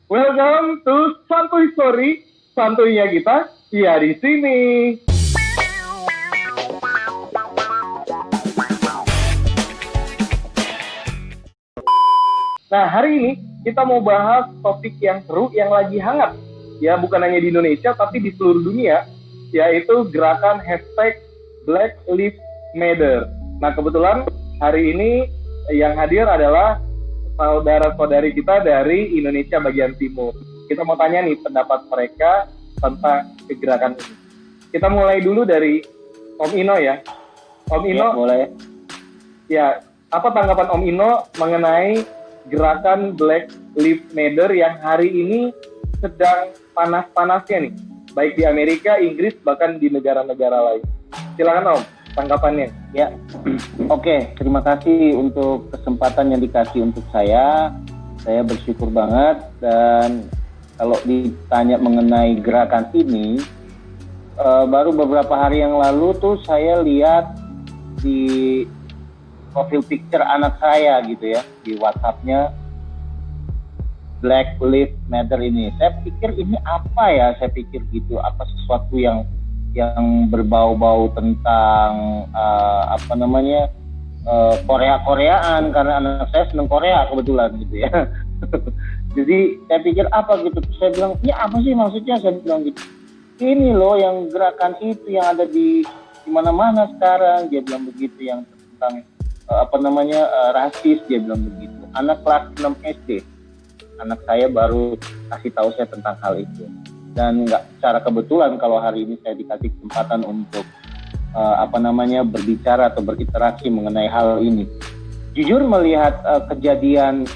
Welcome to Santuy Story. Santuйnya kita ya di sini. Nah, hari ini kita mau bahas topik yang seru yang lagi hangat. Ya, bukan hanya di Indonesia tapi di seluruh dunia, yaitu gerakan hashtag Black Lives Matter. Nah, kebetulan hari ini yang hadir adalah saudara-saudari kita dari Indonesia bagian timur. Kita mau tanya nih pendapat mereka tentang gerakan ini. Kita mulai dulu dari Om Ino ya. Om Ino, Ya, boleh. ya, apa tanggapan Om Ino mengenai gerakan Black Lives Matter yang hari ini sedang panas-panasnya nih, baik di Amerika, Inggris, bahkan di negara-negara lain. Silakan Om, tanggapannya. Ya, oke. Terima kasih untuk kesempatan yang dikasih untuk saya. Saya bersyukur banget. Dan kalau ditanya mengenai gerakan ini, baru beberapa hari yang lalu tuh saya lihat di profil picture anak saya gitu ya, di WhatsApp-nya Black Lives Matter ini. Saya pikir ini apa ya? Saya pikir gitu, apa sesuatu yang berbau-bau tentang Korea-Koreaan, karena anak saya senang Korea kebetulan gitu ya. Jadi saya pikir apa gitu. Saya bilang, "Ya apa sih maksudnya?" Saya bilang gitu. "Ini loh yang gerakan itu yang ada di mana-mana sekarang." Dia bilang begitu, yang tentang rasis, dia bilang begitu. Anak kelas 6 SD. Anak saya baru kasih tahu saya tentang hal itu. Dan nggak secara kebetulan kalau hari ini saya dikasih kesempatan untuk berbicara atau berinteraksi mengenai hal ini. Jujur melihat kejadian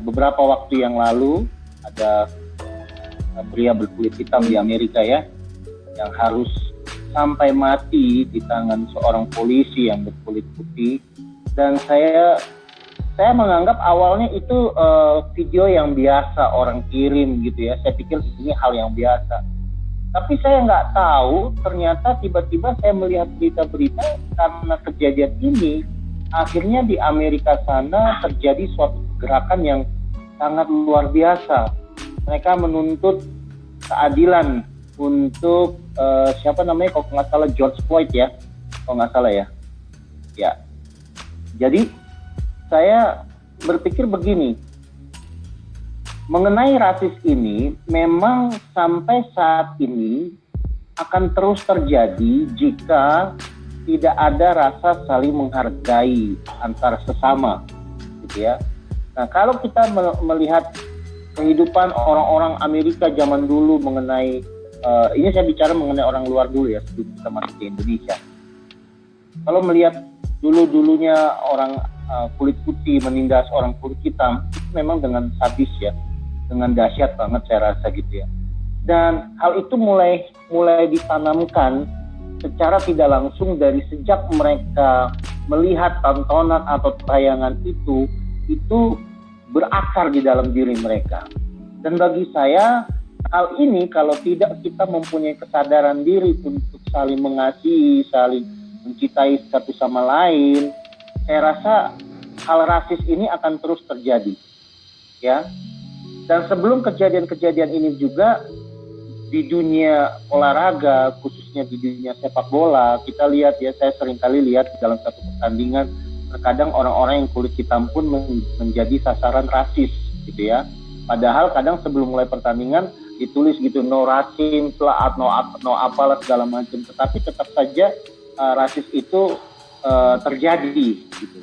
beberapa waktu yang lalu, ada pria berkulit hitam di Amerika ya, yang harus sampai mati di tangan seorang polisi yang berkulit putih. Dan saya menganggap awalnya itu video yang biasa orang kirim gitu ya. Saya pikir ini hal yang biasa. Tapi saya nggak tahu, ternyata tiba-tiba saya melihat berita-berita karena kejadian ini, akhirnya di Amerika sana terjadi suatu gerakan yang sangat luar biasa. Mereka menuntut keadilan untuk kalau nggak salah George Floyd ya, kalau nggak salah ya. Ya. Jadi saya berpikir begini, mengenai rasis ini memang sampai saat ini akan terus terjadi jika tidak ada rasa saling menghargai antara sesama, gitu ya. Nah, kalau kita melihat kehidupan orang-orang Amerika zaman dulu mengenai ini saya bicara mengenai orang luar dulu ya, sebelum kita masuk ke Indonesia. Kalau melihat dulunya orang kulit putih menindas orang kulit hitam, itu memang dengan sadis ya, dengan dahsyat banget saya rasa gitu ya. Dan hal itu mulai ditanamkan secara tidak langsung dari sejak mereka melihat tontonan atau tayangan itu berakar di dalam diri mereka. Dan bagi saya hal ini kalau tidak kita mempunyai kesadaran diri untuk saling mengasihi, saling mencintai satu sama lain, saya rasa hal rasis ini akan terus terjadi, ya. Dan sebelum kejadian-kejadian ini juga di dunia olahraga, khususnya di dunia sepak bola, kita lihat ya, saya sering kali lihat dalam satu pertandingan, terkadang orang-orang yang kulit hitam pun menjadi sasaran rasis, gitu ya. Padahal kadang sebelum mulai pertandingan ditulis gitu, no racism, no apalah segala macam, tetapi tetap saja rasis itu terjadi gitu.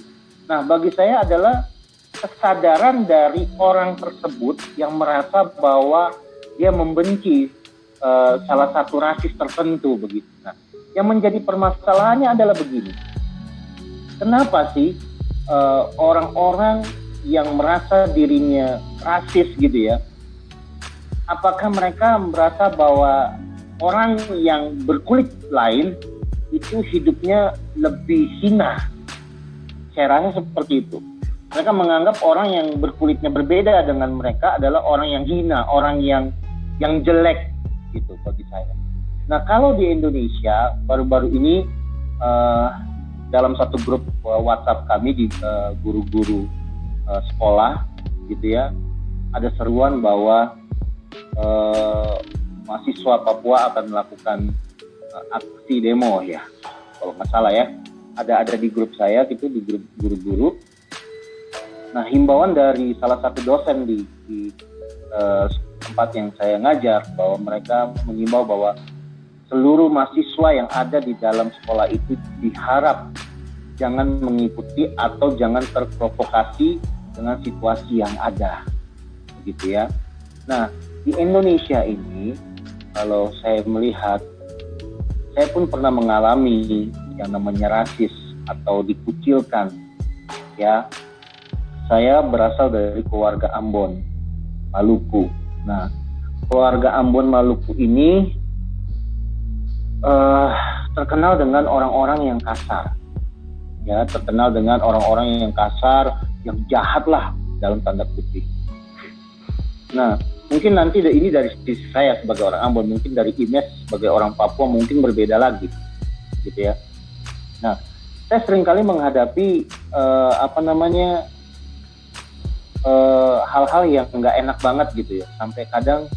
Nah, bagi saya adalah kesadaran dari orang tersebut yang merasa bahwa dia membenci salah satu rasis tertentu begitu. Nah, yang menjadi permasalahannya adalah begini. Kenapa sih orang-orang yang merasa dirinya rasis gitu ya? Apakah mereka merasa bahwa orang yang berkulit lain itu hidupnya lebih hina? Saya rasa seperti itu. Mereka menganggap orang yang berkulitnya berbeda dengan mereka adalah orang yang hina, orang yang jelek gitu bagi saya. Nah, kalau di Indonesia baru-baru ini dalam satu grup WhatsApp kami di guru-guru sekolah gitu ya, ada seruan bahwa mahasiswa Papua akan melakukan aksi demo ya, kalau nggak salah ya, ada di grup saya gitu, di grup guru-guru. Nah, himbauan dari salah satu dosen di tempat yang saya ngajar, bahwa mereka mengimbau bahwa seluruh mahasiswa yang ada di dalam sekolah itu diharap jangan mengikuti atau jangan terprovokasi dengan situasi yang ada, begitu ya. Nah, di Indonesia ini, kalau saya melihat, saya pun pernah mengalami yang namanya rasis atau dikucilkan, ya. Saya berasal dari keluarga Ambon, Maluku. Nah, keluarga Ambon Maluku ini terkenal dengan orang-orang yang kasar, ya, terkenal dengan orang-orang yang kasar, yang jahat lah dalam tanda kutip. Nah, mungkin nanti ini dari sisi saya sebagai orang Ambon, mungkin dari Ines sebagai orang Papua mungkin berbeda lagi, gitu ya. Nah, saya seringkali menghadapi hal-hal yang nggak enak banget gitu ya, sampai kadang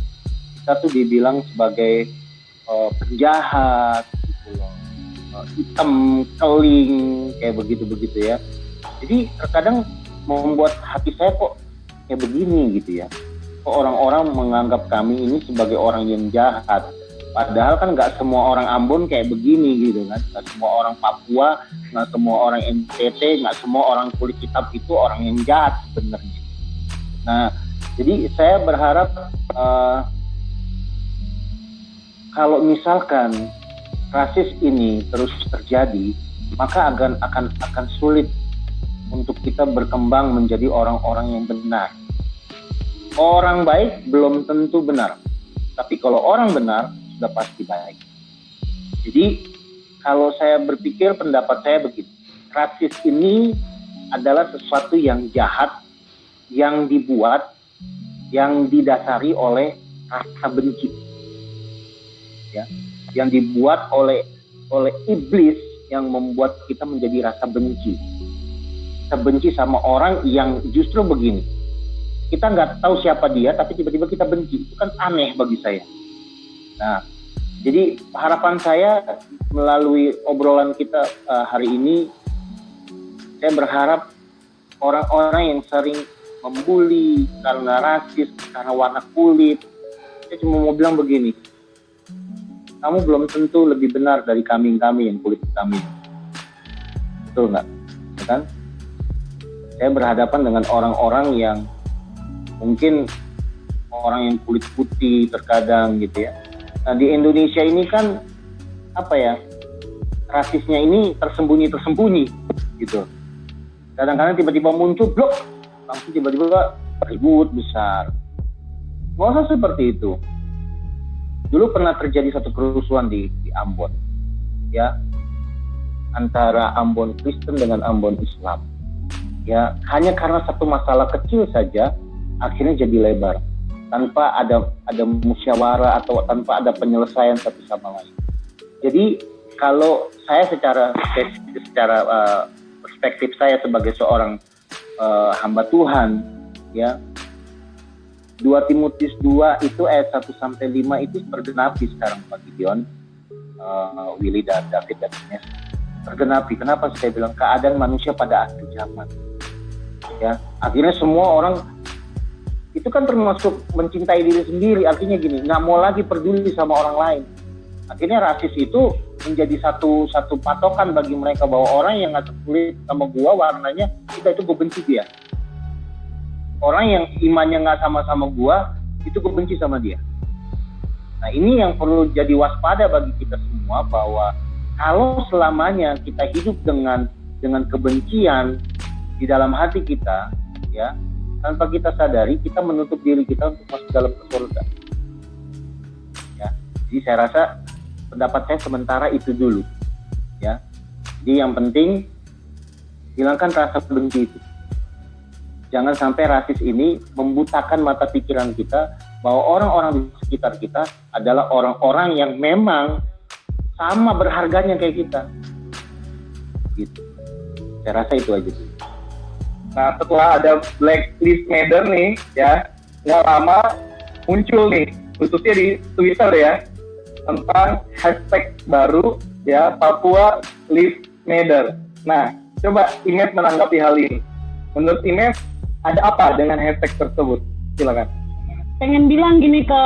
kita tuh dibilang sebagai penjahat gitu loh, hitam, keling, kayak begitu ya. Jadi terkadang membuat hati saya kok kayak begini gitu ya, kok orang-orang menganggap kami ini sebagai orang yang jahat, padahal kan nggak semua orang Ambon kayak begini gitu kan, nggak semua orang Papua, nggak semua orang NTT, nggak semua orang kulit hitam itu orang yang jahat sebenarnya. Nah, jadi saya berharap kalau misalkan rasis ini terus terjadi, maka akan sulit untuk kita berkembang menjadi orang-orang yang benar. Orang baik belum tentu benar, tapi kalau orang benar sudah pasti baik. Jadi kalau saya berpikir, pendapat saya begini, rasis ini adalah sesuatu yang jahat, yang dibuat, yang didasari oleh rasa benci, ya, yang dibuat oleh iblis, yang membuat kita menjadi rasa benci. Kita benci sama orang yang justru begini, kita nggak tahu siapa dia, tapi tiba-tiba kita benci. Itu kan aneh bagi saya. Nah, jadi harapan saya melalui obrolan kita hari ini, saya berharap orang-orang yang sering membuli karena rasis, karena warna kulit, saya cuma mau bilang begini, kamu belum tentu lebih benar dari kami yang kulit hitam. Betul nggak? Ya kan? Saya berhadapan dengan orang-orang yang mungkin orang yang kulit putih terkadang gitu ya. Nah, di Indonesia ini kan rasisnya ini tersembunyi gitu. Kadang-kadang tiba-tiba muncul blok, langsung tiba-tiba ribut besar. Nggak usah seperti itu. Dulu pernah terjadi satu kerusuhan di Ambon, ya, antara Ambon Kristen dengan Ambon Islam. Ya, hanya karena satu masalah kecil saja, akhirnya jadi lebar, tanpa ada musyawarah atau tanpa ada penyelesaian satu sama lain. Jadi kalau saya secara perspektif saya sebagai seorang hamba Tuhan, ya, 2 Timotius 2 itu ayat 1-5 itu tergenapi sekarang, Pak Gideon, Willy dan David dan Ines. Tergenapi. Kenapa saya bilang keadaan manusia pada akhir zaman? Ya, akhirnya semua orang itu kan termasuk mencintai diri sendiri. Artinya gini, nggak mau lagi peduli sama orang lain. Akhirnya rasis itu menjadi satu patokan bagi mereka, bahwa orang yang nggak kulit sama gua warnanya, itu gua benci dia. Orang yang imannya nggak sama gua, itu gue benci sama dia. Nah, ini yang perlu jadi waspada bagi kita semua, bahwa kalau selamanya kita hidup dengan kebencian di dalam hati kita, ya, tanpa kita sadari, kita menutup diri kita untuk masuk dalam surga. Ya, jadi saya rasa pendapat saya sementara itu dulu, ya. Jadi yang penting hilangkan rasa benci itu. Jangan sampai rasis ini membutakan mata pikiran kita bahwa orang-orang di sekitar kita adalah orang-orang yang memang sama berharganya kayak kita. Gitu. Saya rasa itu aja. Nah, setelah ada Black Lives Matter nih, ya, nggak lama muncul nih, khususnya di Twitter ya, tentang hashtag baru ya, Papua Lives Matter. Nah, coba Ines menanggapi hal ini. Menurut Ines, ada apa dengan hashtag tersebut? Silakan. Pengen bilang gini ke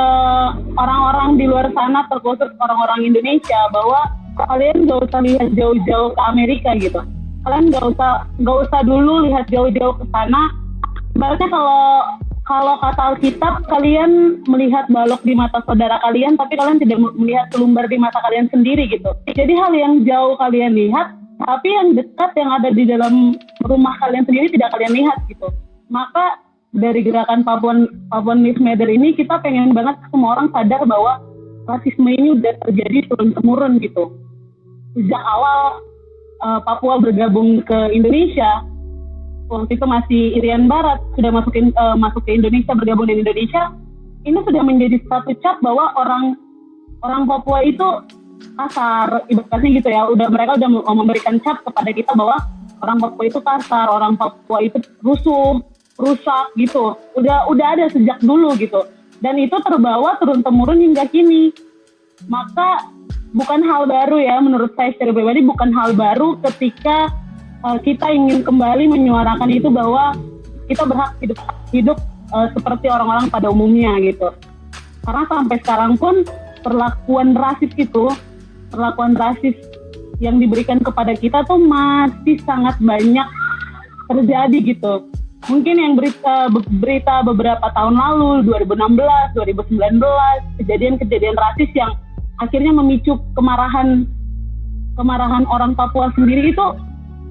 orang-orang di luar sana, terkhusus orang-orang Indonesia, bahwa kalian gak usah lihat jauh-jauh ke Amerika gitu. Kalian gak usah dulu lihat jauh-jauh ke sana. Ibaratnya kalau kata Alkitab, kalian melihat balok di mata saudara kalian, tapi kalian tidak melihat selumbar di mata kalian sendiri gitu. Jadi hal yang jauh kalian lihat, tapi yang dekat yang ada di dalam rumah kalian sendiri tidak kalian lihat gitu. Maka dari gerakan Papua Lives Matter ini, kita pengen banget semua orang sadar bahwa rasisme ini udah terjadi turun-temurun gitu. Sejak awal Papua bergabung ke Indonesia, waktu itu masih Irian Barat, sudah masuk ke Indonesia, bergabung di Indonesia, ini sudah menjadi satu cap bahwa orang Papua itu kasar, ibaratnya gitu ya. Mereka udah memberikan cap kepada kita bahwa orang Papua itu kasar, orang Papua itu rusak gitu. Udah ada sejak dulu gitu. Dan itu terbawa turun-temurun hingga kini. Maka bukan hal baru ya, menurut saya secara pribadi bukan hal baru ketika kita ingin kembali menyuarakan itu bahwa kita berhak hidup seperti orang-orang pada umumnya gitu. Karena sampai sekarang pun perlakuan rasis yang diberikan kepada kita tuh masih sangat banyak terjadi gitu. Mungkin yang berita beberapa tahun lalu, 2016, 2019, kejadian-kejadian rasis yang akhirnya memicu kemarahan orang Papua sendiri itu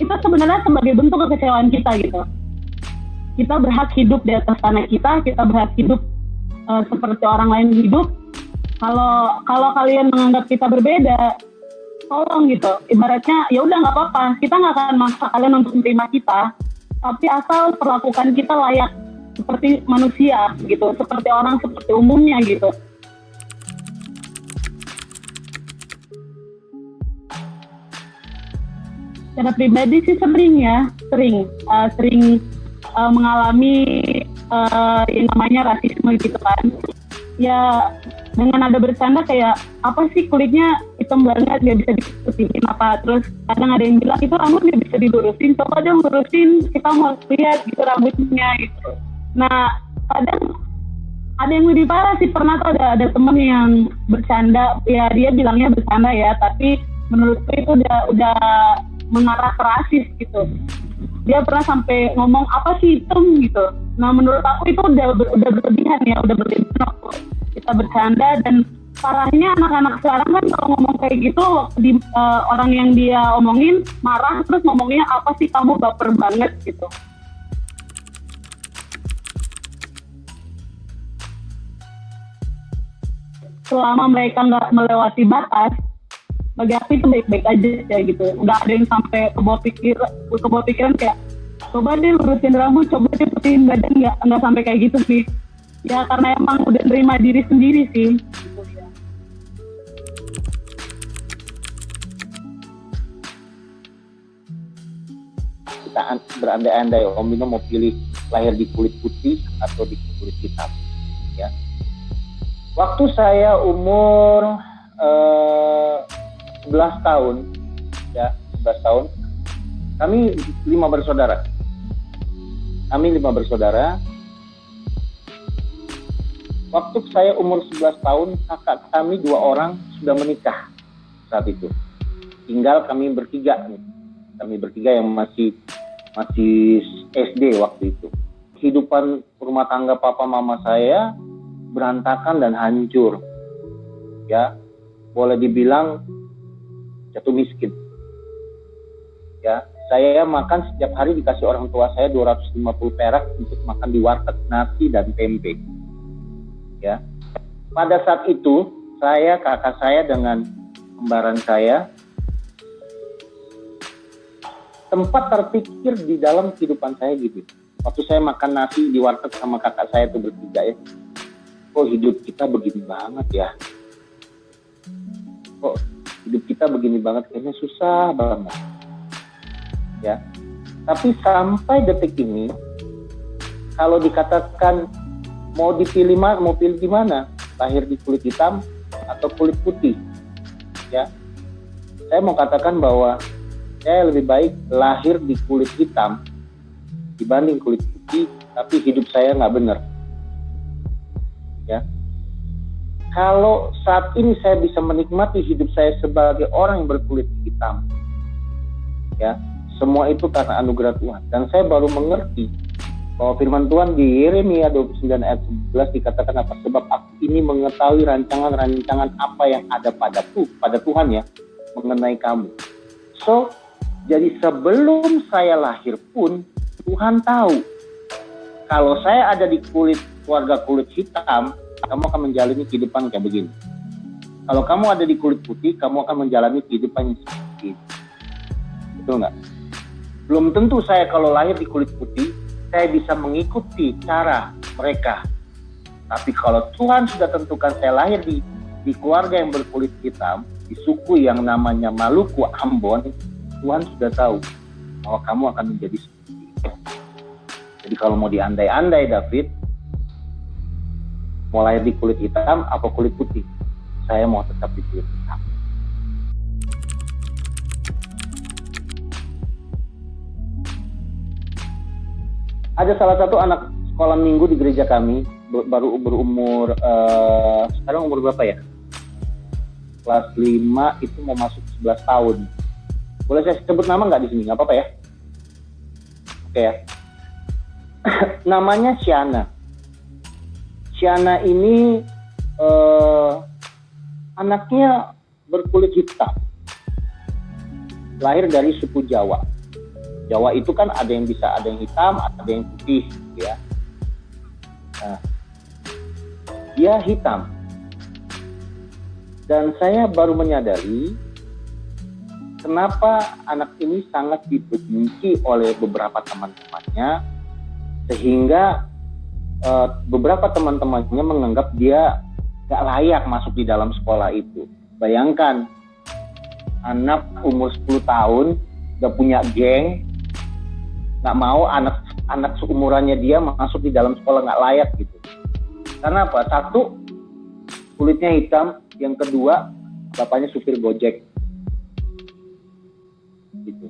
sebenarnya sebagai bentuk kekecewaan kita gitu. Kita berhak hidup di atas tanah kita berhak hidup seperti orang lain hidup. Kalau kalian menganggap kita berbeda, tolong gitu. Ibaratnya ya udah nggak apa-apa, kita nggak akan maksa kalian untuk menerima kita, tapi asal perlakukan kita layak seperti manusia gitu, seperti orang seperti umumnya gitu. Secara pribadi sih sering mengalami yang namanya rasisme gitu kan. Ya dengan ada bercanda kayak, apa sih kulitnya hitam banget, gak bisa diputihin apa. Terus kadang ada yang bilang, itu rambut gak bisa dilurusin, coba dong lurusin, kita mau lihat gitu rambutnya gitu. Nah kadang ada yang lebih parah sih. Pernah tuh ada temen yang bercanda, ya dia bilangnya bercanda ya, tapi menurutku itu udah mengarah ke rasis gitu. Dia pernah sampai ngomong, apa sih hitam gitu. Nah menurut aku itu udah berlebihan ya, udah berlebihan waktu kita bercanda. Dan parahnya anak-anak sekarang kan kalau ngomong kayak gitu, orang yang dia omongin marah, terus ngomongnya, apa sih kamu baper banget gitu. Selama mereka nggak melewati batas, bagi aku itu baik-baik aja ya gitu. Nggak ada yang sampai kebawa pikiran kayak, coba deh lurusin rambut, coba deh putihin badan, nggak sampai kayak gitu sih. Ya karena emang udah nerima diri sendiri sih. Gitu, ya. Kita berandai-andai Om Bino mau pilih lahir di kulit putih atau di kulit hitam, ya. Waktu saya umur 11 tahun, ya 11 tahun, kami 5 bersaudara. Waktu saya umur 11 tahun, kakak kami 2 orang sudah menikah saat itu. Tinggal kami bertiga yang masih SD waktu itu. Kehidupan rumah tangga papa mama saya berantakan dan hancur. Ya, boleh dibilang jatuh miskin. Ya, saya makan setiap hari dikasih orang tua saya 250 perak untuk makan di warteg nasi dan tempe. Ya. Pada saat itu, kakak saya dengan kembaran saya sempat terpikir di dalam kehidupan saya gitu. Waktu saya makan nasi di warteg sama kakak saya itu bertiga ya. Kok hidup kita begini banget ya? Kok hidup kita begini banget, kayaknya susah banget. Ya. Tapi sampai detik ini, kalau dikatakan mau pilih di mana? Lahir di kulit hitam atau kulit putih? Ya, saya mau katakan bahwa saya lebih baik lahir di kulit hitam dibanding kulit putih, tapi hidup saya nggak benar. Ya, kalau saat ini saya bisa menikmati hidup saya sebagai orang yang berkulit hitam, ya, semua itu karena anugerah Tuhan. Dan saya baru mengerti bahwa firman Tuhan di Yeremia 29 ayat 11 dikatakan apa? Sebab aku ini mengetahui rancangan-rancangan apa yang ada pada Tuhan ya, mengenai kamu. So, jadi sebelum saya lahir pun Tuhan tahu kalau saya ada di keluarga kulit hitam, kamu akan menjalani kehidupan kayak begini. Kalau kamu ada di kulit putih, kamu akan menjalani kehidupan yang seperti ini. Betul nggak? Belum tentu saya kalau lahir di kulit putih saya bisa mengikuti cara mereka. Tapi kalau Tuhan sudah tentukan saya lahir di keluarga yang berkulit hitam, di suku yang namanya Maluku Ambon, Tuhan sudah tahu bahwa kamu akan menjadi seperti itu. Jadi kalau mau diandai-andai David, mau lahir di kulit hitam atau kulit putih, saya mau tetap di kulit hitam. Ada salah satu anak sekolah minggu di gereja kami, baru berumur, sekarang umur berapa ya? Kelas 5 itu mau masuk 11 tahun. Boleh saya sebut nama nggak di sini? Nggak apa-apa ya? Oke ya. Namanya Shana. Shana ini anaknya berkulit hitam. Lahir dari suku Jawa. Jawa itu kan ada yang hitam, ada yang putih, ya. Nah, dia hitam. Dan saya baru menyadari kenapa anak ini sangat dibenci oleh beberapa teman-temannya, sehingga beberapa teman-temannya menganggap dia gak layak masuk di dalam sekolah itu. Bayangkan, anak umur 10 tahun udah punya geng, nggak mau anak seumurannya dia masuk di dalam sekolah, nggak layak gitu. Karena apa? Satu, kulitnya hitam. Yang kedua, bapaknya supir Gojek. Gitu.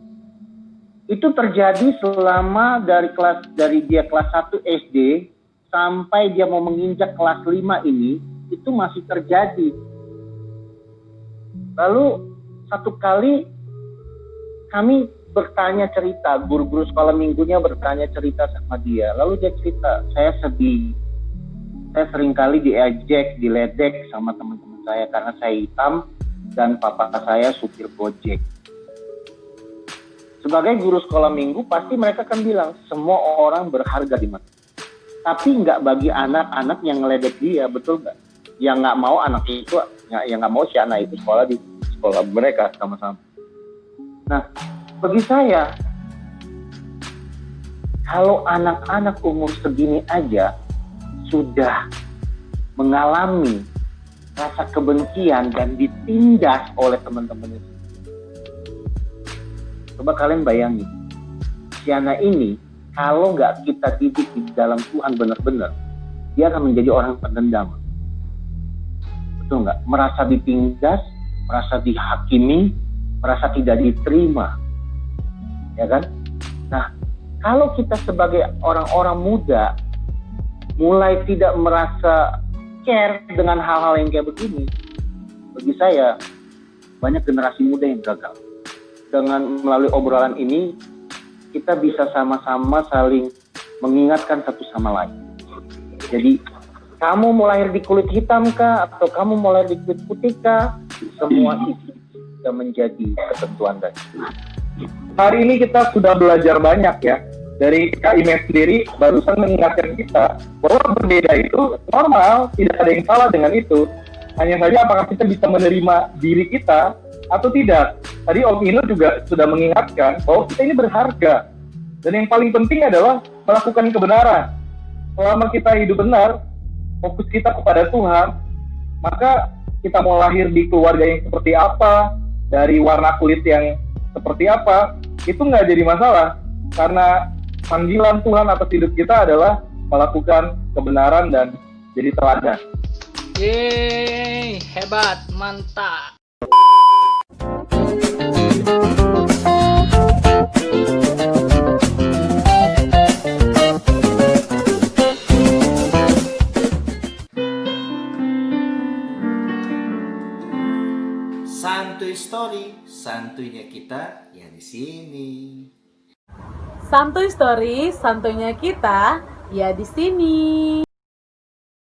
Itu terjadi selama dari dia kelas 1 SD sampai dia mau menginjak kelas 5 ini, itu masih terjadi. Lalu satu kali kami bertanya cerita, guru-guru sekolah minggunya bertanya cerita sama dia. Lalu dia cerita, saya sedih. Saya seringkali diejek, diledek sama teman-teman saya karena saya hitam dan papa saya supir Gojek. Sebagai guru sekolah minggu, pasti mereka akan bilang, semua orang berharga di mata. Tapi nggak bagi anak-anak yang ngeledek dia, betul nggak? Yang nggak mau anak itu, yang nggak mau si anak itu sekolah di sekolah mereka sama-sama. Nah, bagi saya, kalau anak-anak umur segini aja sudah mengalami rasa kebencian dan ditindas oleh teman-temannya, coba kalian bayangin, si anak ini kalau nggak kita didik di dalam Tuhan benar-benar, dia akan menjadi orang pendendam. Betul nggak? Merasa ditindas, merasa dihakimi, merasa tidak diterima. Ya kan? Nah, kalau kita sebagai orang-orang muda mulai tidak merasa care dengan hal-hal yang kayak begini, bagi saya banyak generasi muda yang gagal. Dengan melalui obrolan ini, kita bisa sama-sama saling mengingatkan satu sama lain. Jadi, kamu mau lahir di kulit hitam kah, atau kamu mau lahir di kulit putih kah, semua itu bisa menjadi ketentuan dari Tuhan. Hari ini kita sudah belajar banyak ya. Dari Kak Ines sendiri barusan mengingatkan kita bahwa berbeda itu normal, tidak ada yang salah dengan itu. Hanya saja apakah kita bisa menerima diri kita atau tidak. Tadi Om Ino juga sudah mengingatkan bahwa kita ini berharga. Dan yang paling penting adalah melakukan kebenaran. Selama kita hidup benar, fokus kita kepada Tuhan, maka kita mau lahir di keluarga yang seperti apa, dari warna kulit yang seperti apa, itu nggak jadi masalah. Karena panggilan Tuhan atas hidup kita adalah melakukan kebenaran dan jadi teladan. Yeay, hebat, mantap. Santuy Story, santuйnya kita ya di sini. Santuy Story, santuйnya kita ya di sini.